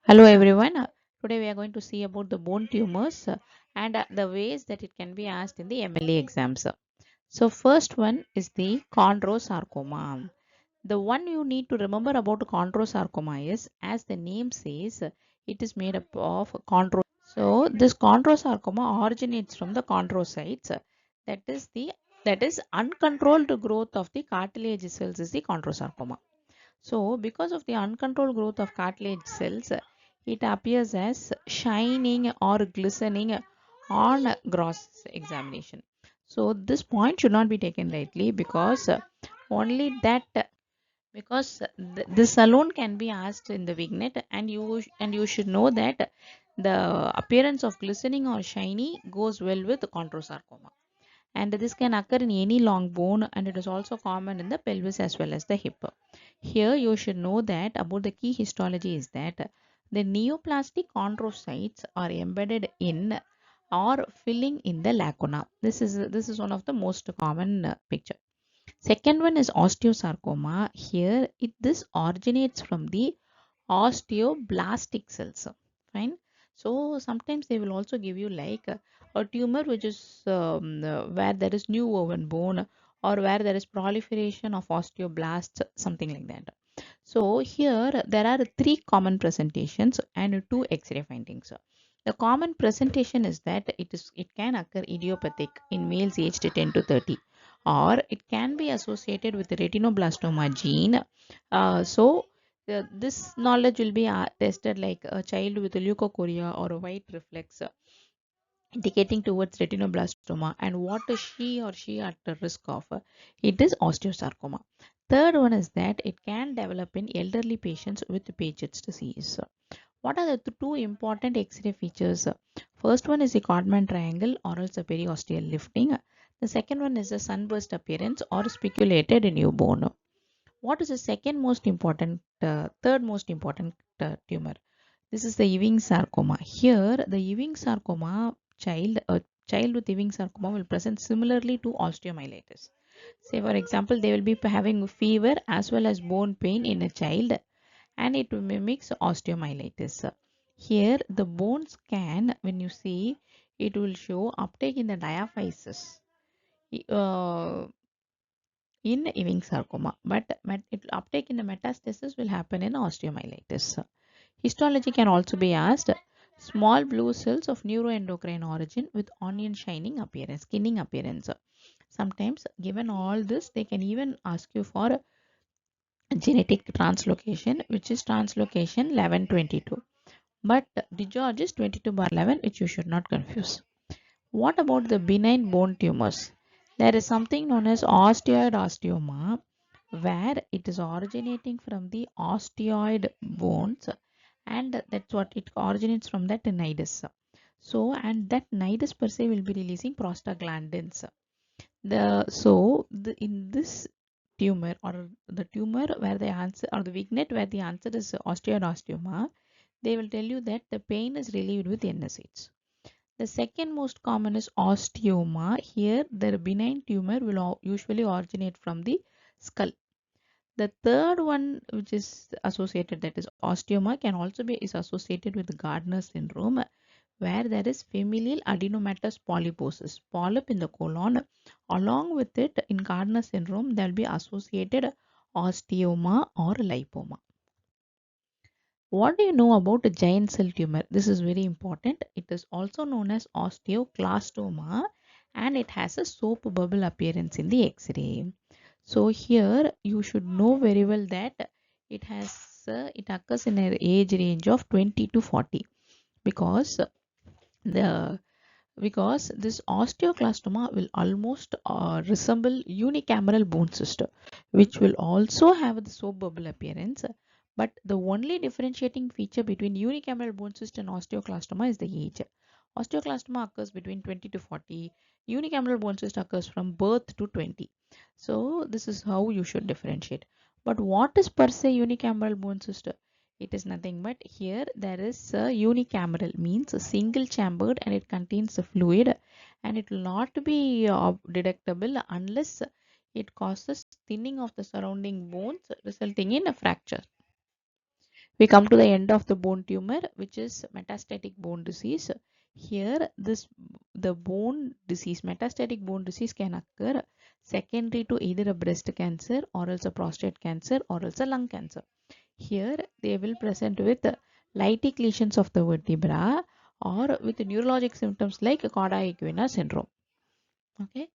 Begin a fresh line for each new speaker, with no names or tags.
Hello everyone. Today we are going to see about the bone tumors and the ways that it can be asked in the MLA exams. So first one is the chondrosarcoma. The one you need to remember about chondrosarcoma is, as the name says, it is made up of chondro. So this chondrosarcoma originates from the chondrocytes. That is uncontrolled growth of the cartilage cells is the chondrosarcoma. So, because of the uncontrolled growth of cartilage cells, it appears as shining or glistening on gross examination. So, this point should not be taken lightly because only that because this alone can be asked in the vignette, and you should know that the appearance of glistening or shiny goes well with chondrosarcoma, and this can occur in any long bone, and it is also common in the pelvis as well as the hip. Here you should know that about the key histology is that the neoplastic chondrocytes are embedded in or filling in the lacuna. This is one of the most common picture. Second one is osteosarcoma. Here this originates from the osteoblastic cells. Fine. So sometimes they will also give you like a tumor which is where there is new woven bone, or where there is proliferation of osteoblasts, something like that. So here there are three common presentations and two X-ray findings. The common presentation is that it can occur idiopathic in males aged 10 to 30, or it can be associated with the retinoblastoma gene. This knowledge will be tested like a child with a leukocoria or a white reflex, indicating towards retinoblastoma, and what is she at the risk of? It is osteosarcoma. Third one is that it can develop in elderly patients with Paget's disease. What are the two important X-ray features? First one is the codman triangle or else a periosteal lifting. The second one is the sunburst appearance or speculated new bone. What is the third most important tumor? This is the Ewing sarcoma. Here, the Ewing sarcoma a child with Ewing sarcoma will present similarly to osteomyelitis. Say, for example, they will be having fever as well as bone pain in a child, and it mimics osteomyelitis. Here, the bone scan, when you see, it will show uptake in the diaphysis uh, in Ewing sarcoma, but uptake in the metastasis will happen in osteomyelitis. Histology can also be asked. Small blue cells of neuroendocrine origin with onion shining appearance, skinning appearance. Sometimes, given all this, they can even ask you for genetic translocation, which is translocation 1122. But DiGeorge is 22 bar 11, which you should not confuse. What about the benign bone tumors? There is something known as osteoid osteoma, where it is originating from the osteoid bones, and that's what it originates from that nidus. So, and that nidus per se will be releasing prostaglandins. In this tumor, or the tumor where the answer, or the vignette where the answer is osteoid osteoma, they will tell you that the pain is relieved with NSAIDs. The second most common is osteoma. Here, the benign tumor will usually originate from the skull. The third one, which is associated, that is osteoma, can also be is associated with Gardner syndrome, where there is familial adenomatous polyposis, polyp in the colon. Along with it, in Gardner syndrome, there will be associated osteoma or lipoma. What do you know about a giant cell tumor? This is very important. It is also known as osteoclastoma, and it has a soap bubble appearance in the X-ray. So here you should know very well that it occurs in an age range of 20 to 40, because the because this osteoclastoma will almost resemble unicameral bone cyst, which will also have the soap bubble appearance. But the only differentiating feature between unicameral bone cyst and osteoclastoma is the age. Osteoclastoma occurs between 20 to 40. Unicameral bone cyst occurs from birth to 20. So this is how you should differentiate. But what is per se unicameral bone cyst? It is nothing but here there is a unicameral, means a single chambered, and it contains a fluid, and it will not be detectable unless it causes thinning of the surrounding bones resulting in a fracture. We come to the end of the bone tumor, which is metastatic bone disease. Here, the bone disease, metastatic bone disease can occur secondary to either a breast cancer or else a prostate cancer or else a lung cancer. Here, they will present with lytic lesions of the vertebra or with neurologic symptoms like cauda equina syndrome. Okay,